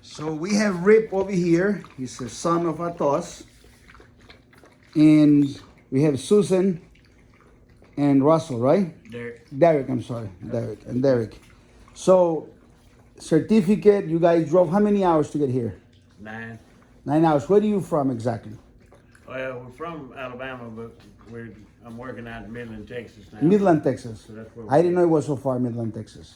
So we have Rip over here. He's a son of Atos. And we have Susan and Russell, right? Derek, I'm sorry. Derek and Derek. So, certificate, you guys drove how many hours to get here? 9. 9 hours. Where are you from exactly? Well, we're from Alabama, but I'm working out in Midland, Texas now. Midland, Texas. So that's where I didn't know it was so far, Midland, Texas.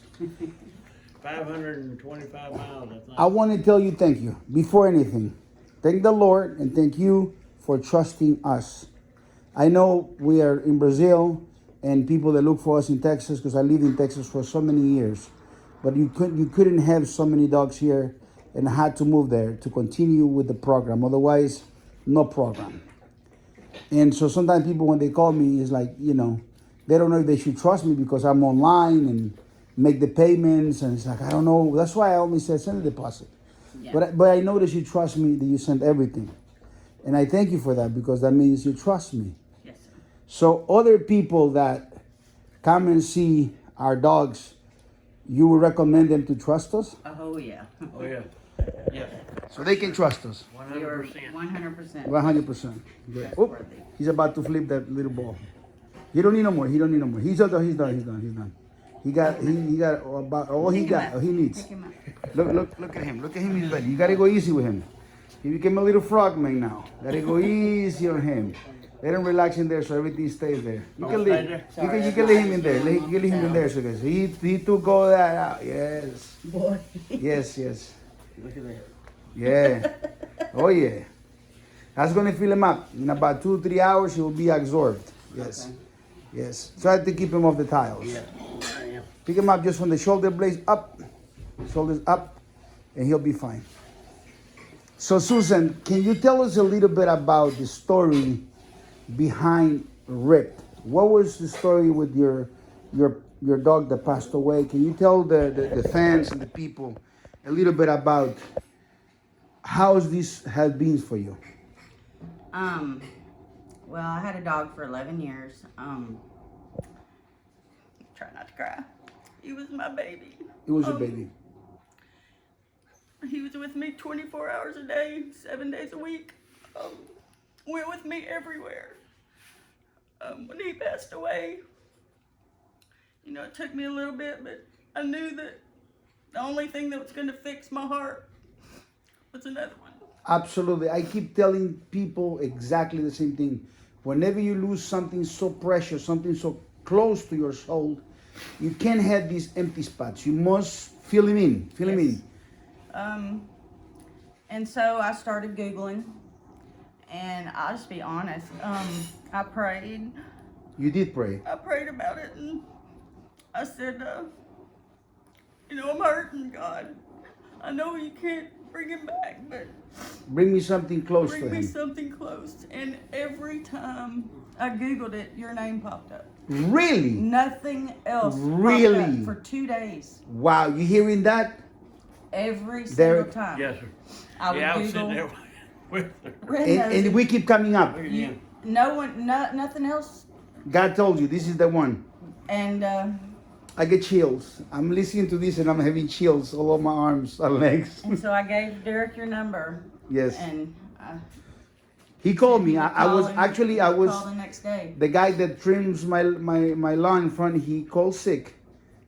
525 miles, I think. I want to tell you thank you. Before anything, thank the Lord and thank you for trusting us. I know we are in Brazil and people that look for us in Texas because I lived in Texas for so many years. But you couldn't have so many dogs here and had to move there to continue with the program. Otherwise, no program. And so sometimes people, when they call me, it's like, they don't know if they should trust me because I'm online and make the payments. And it's like, I don't know. That's why I only said send a deposit. Yeah. But I know that you trust me, that you sent everything. And I thank you for that because that means you trust me. Yes, sir. So other people that come and see our dogs, you would recommend them to trust us? Oh, yeah. Oh, yeah. Yeah. So they can trust us. 100%. 100%. 100%. Good. Oh, he's about to flip that little ball. He don't need no more. He's done. He got about all he got. All he needs. Look at him. Look at him. He's ready. You gotta go easy with him. He became a little frogman now. Gotta go easy on him. Let him relax in there so everything stays there. You can leave. You can leave him in there. You can leave him in there. So guys, he took all that out. Yes. Boy. Yes. Look at that. Yeah. Oh yeah. That's gonna fill him up. In about 2-3 hours, he will be absorbed. Yes. Okay. Yes. Try to keep him off the tiles. Yeah. I am. Pick him up just from the shoulder blades up, shoulders up, and he'll be fine. So Susan, can you tell us a little bit about the story behind Rip? What was the story with your dog that passed away? Can you tell the fans and the people a little bit about how this has been for you? Well, I had a dog for 11 years. Try not to cry. He was my baby. It was your baby. He was with me 24 hours a day, 7 days a week. Went with me everywhere. When he passed away, it took me a little bit, but I knew that the only thing that was going to fix my heart was another one. Absolutely. I keep telling people exactly the same thing. Whenever you lose something so precious, something so close to your soul, you can't have these empty spots. You must fill them in. Fill them in. And so I started Googling, and I'll just be honest, I prayed. You did pray. I prayed about it, and I said, I'm hurting, God. I know you can't bring him back, but bring me something close to him. Bring me something close. And every time I Googled it, your name popped up. Really? Nothing else Really? popped up for 2 days. Wow, you hearing that? Every single time. Yes, sir. I would I was Google. sitting there with her. And we keep coming up. Nothing else. God told you, this is the one. And I get chills. I'm listening to this and I'm having chills all over my arms and legs. and so I gave Derek your number. Yes. And He called me. I was called the next day. the guy that trims my lawn in front. He called sick,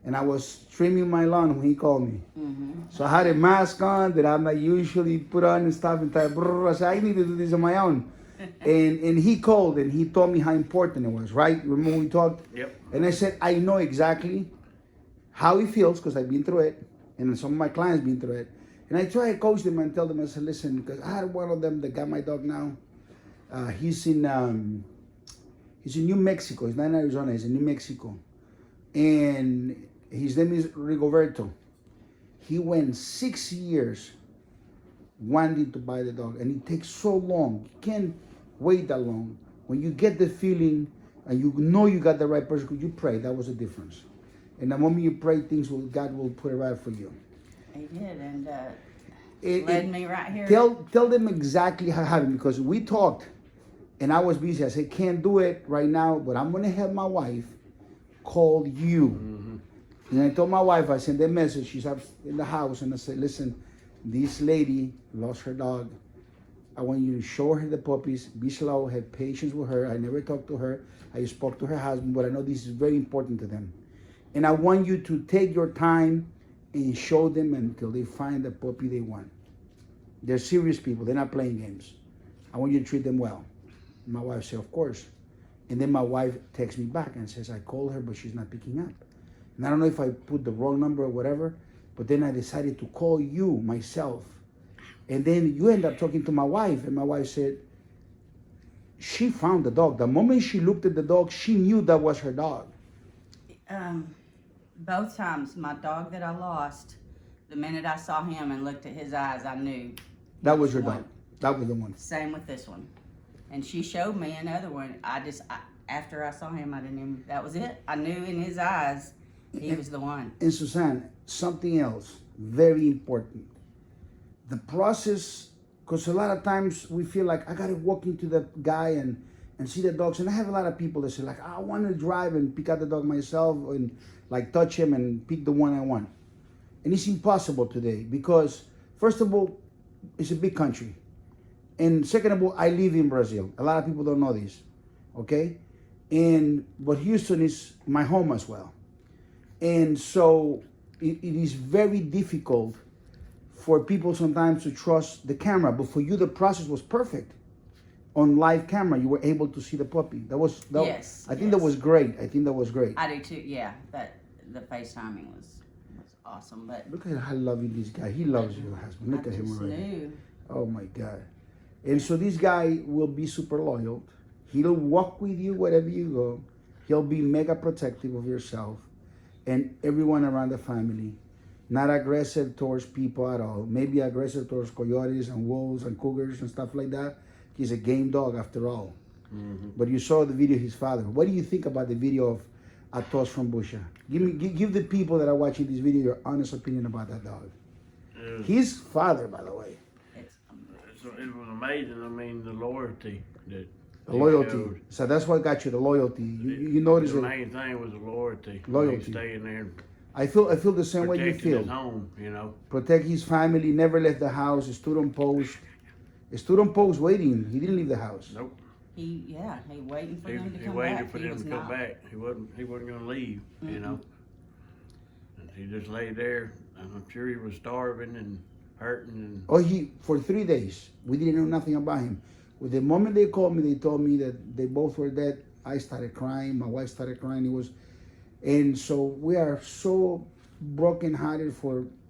and I was trimming my lawn when he called me. Mm-hmm. So I had a mask on that I might usually put on and stuff. And I said, I need to do this on my own. and he called and he told me how important it was. Right? Remember when we talked? Yep. And I said, I know exactly how he feels because I've been through it, and some of my clients been through it. And I try to coach them and tell them, I said, listen, because I had one of them that got my dog now. He's in New Mexico. He's not in Arizona. He's in New Mexico, and his name is Rigoberto. He went 6 years wanting to buy the dog, and it takes so long. You can't wait that long. When you get the feeling and you know you got the right person, because you pray, that was the difference. And the moment you pray, God will put it right for you. He did, and led me right here. Tell them exactly how it happened, because we talked. And I was busy. I said, can't do it right now, but I'm going to have my wife call you. Mm-hmm. And I told my wife, I sent a message. She's up in the house, and I said, listen, this lady lost her dog. I want you to show her the puppies, be slow, have patience with her. I never talked to her. I spoke to her husband, but I know this is very important to them. And I want you to take your time and show them until they find the puppy they want. They're serious people. They're not playing games. I want you to treat them well. My wife said, of course. And then my wife texts me back and says, I called her, but she's not picking up. And I don't know if I put the wrong number or whatever, but then I decided to call you myself. And then you end up talking to my wife, and my wife said, she found the dog. The moment she looked at the dog, she knew that was her dog. Both times, my dog that I lost, the minute I saw him and looked at his eyes, I knew. That was your dog. That was the one. Same with this one. And she showed me another one. After I saw him, I didn't even, that was it. I knew in his eyes, he was the one. And Suzanne, something else very important. The process, because a lot of times we feel like I got to walk into the guy and see the dogs. And I have a lot of people that say like, I want to drive and pick out the dog myself and like touch him and pick the one I want. And it's impossible today because first of all, it's a big country. And second of all, I live in Brazil. A lot of people don't know this, okay? But Houston is my home as well. And so it is very difficult for people sometimes to trust the camera, but for you the process was perfect. On live camera, you were able to see the puppy. Yes. I think that was great. I think that was great. I do too. Yeah, the FaceTiming was awesome. But look at how loving this guy. He loves your husband. Look at him already. Knew. Oh my God. And so this guy will be super loyal. He'll walk with you wherever you go. He'll be mega protective of yourself and everyone around the family. Not aggressive towards people at all. Maybe aggressive towards coyotes and wolves and cougars and stuff like that. He's a game dog after all. Mm-hmm. But you saw the video of his father. What do you think about the video of Atos from Busha? Give the people that are watching this video your honest opinion about that dog. His father, by the way. It was amazing. I mean, the loyalty that. The loyalty. Showed. So that's what got you the loyalty. You notice the main thing was the loyalty. Loyalty. Staying there. I feel the same way you feel. His home, you know. Protect his family. Never left the house. Stood on post. Stood on post waiting. He didn't leave the house. Nope. He waiting for them to come back. He waited for them to come back. He wasn't going to leave. Mm-hmm. You know. And he just lay there. I'm sure he was starving and hurting. And for 3 days we didn't know nothing about him. With the moment they called me, they told me that they both were dead. I started crying. My wife started crying. And so we are so brokenhearted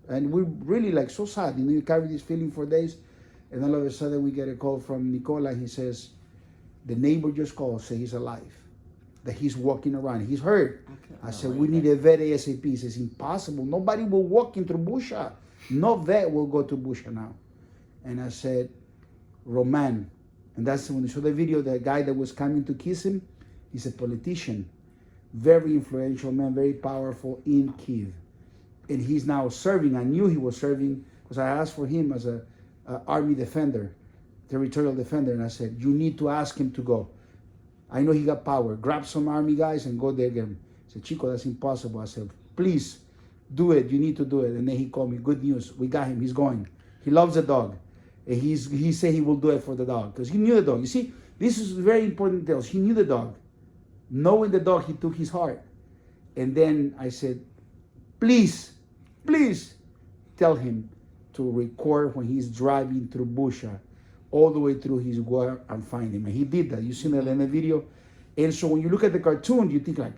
and we're really like so sad. You carry this feeling for days, and all of a sudden we get a call from Nicola. He says, the neighbor just called, say he's alive, that he's walking around, he's hurt. I said, we need a vet ASAP. He says, impossible. Nobody will walk into Busha. No vet will go to Busha now. And I said, Roman. And that's when they saw the video, the guy that was coming to kiss him, he's a politician. Very influential man, very powerful in Kyiv. And he's now serving. I knew he was serving because I asked for him as a army defender, territorial defender. And I said, you need to ask him to go. I know he got power. Grab some army guys and go there again. He said, Chico, that's impossible. I said, please do it. You need to do it. And then he called me, good news. We got him. He's going. He loves the dog. And he said he will do it for the dog because he knew the dog. You see, this is very important details. He knew the dog. Knowing the dog, he took his heart. And then I said, please tell him to record when he's driving through Busha, all the way through his go and find him. And he did that. You seen that in the video. And so when you look at the cartoon, you think like,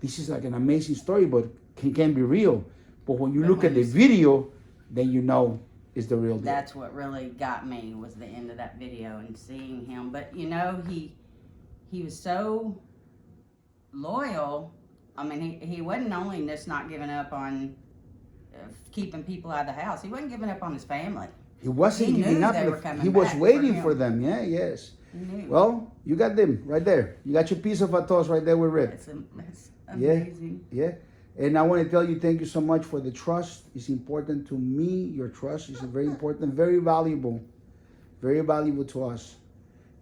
this is like an amazing story, but it can't be real. But when you look at the video, then you know it's the real deal. That's what really got me was the end of that video and seeing him. But you know, he was so loyal. I mean, he wasn't only just not giving up on keeping people out of the house. He wasn't giving up on his family. He wasn't giving up. He was waiting for them. Yeah, yes. Well, you got them right there. You got your piece of Atos right there with Rip. It's amazing. Yeah. And I want to tell you, thank you so much for the trust. It's important to me. Your trust is very important, very valuable to us.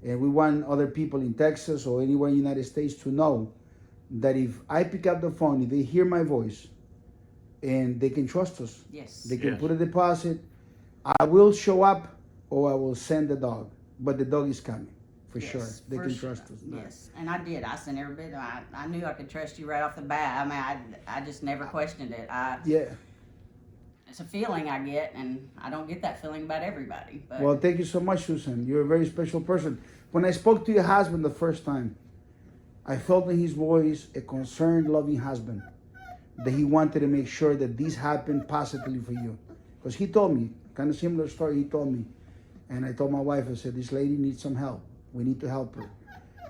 And we want other people in Texas or anywhere in the United States to know that if I pick up the phone, if they hear my voice, and they can trust us. Yes. They can Yes. put a deposit. I will show up, or I will send the dog, but the dog is coming for Yes, sure. They for can sure. trust us. Yes, and I did. I sent every bit. I knew I could trust you right off the bat. I mean, I just never questioned it. Yeah. It's a feeling I get, and I don't get that feeling about everybody. But Well, thank you so much, Susan. You're a very special person. When I spoke to your husband the first time, I felt in his voice a concerned, loving husband, that he wanted to make sure that this happened positively for you. Because he told me, kind of similar story, he told me. And I told my wife, I said, this lady needs some help. We need to help her.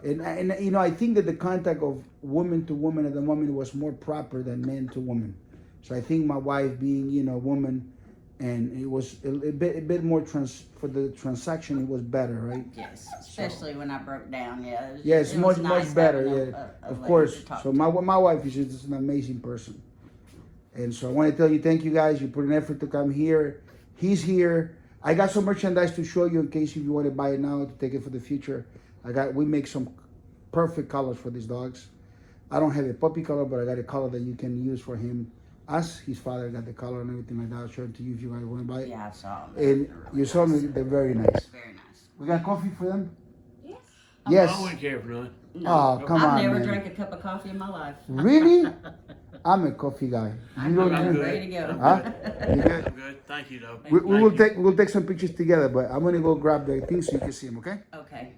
And you know, I think that the contact of woman to woman at the moment was more proper than man to woman. So I think my wife being, you know, woman, and it was a bit more for the transaction, it was better, right? yes, especially when I broke down. Yeah. Yes, it was much nice better. having Yeah, a of lady course. to talk So to. my wife is just an amazing person, and so I want to tell you, thank you guys. You put an effort to come here. He's here. I got some merchandise to show you in case if you want to buy it now to take it for the future. We make some perfect colors for these dogs. I don't have a puppy color, but I got a color that you can use for him. Us, his father got the color and everything like that. I'll show it to you if you guys want to buy it. Yeah, I saw them. And you saw them, they're very nice. Very nice. We got coffee for them? Yes. Yes. I wouldn't care for none. No, Oh, come I've on, never man. drank a cup of coffee in my life. Really? I'm a coffee guy. You don't I'm drink? ready to go. Huh? You good? I'm good. Thank you, though. We will Thank you. we'll take some pictures together, but I'm gonna go grab the thing so you can see them, okay? Okay.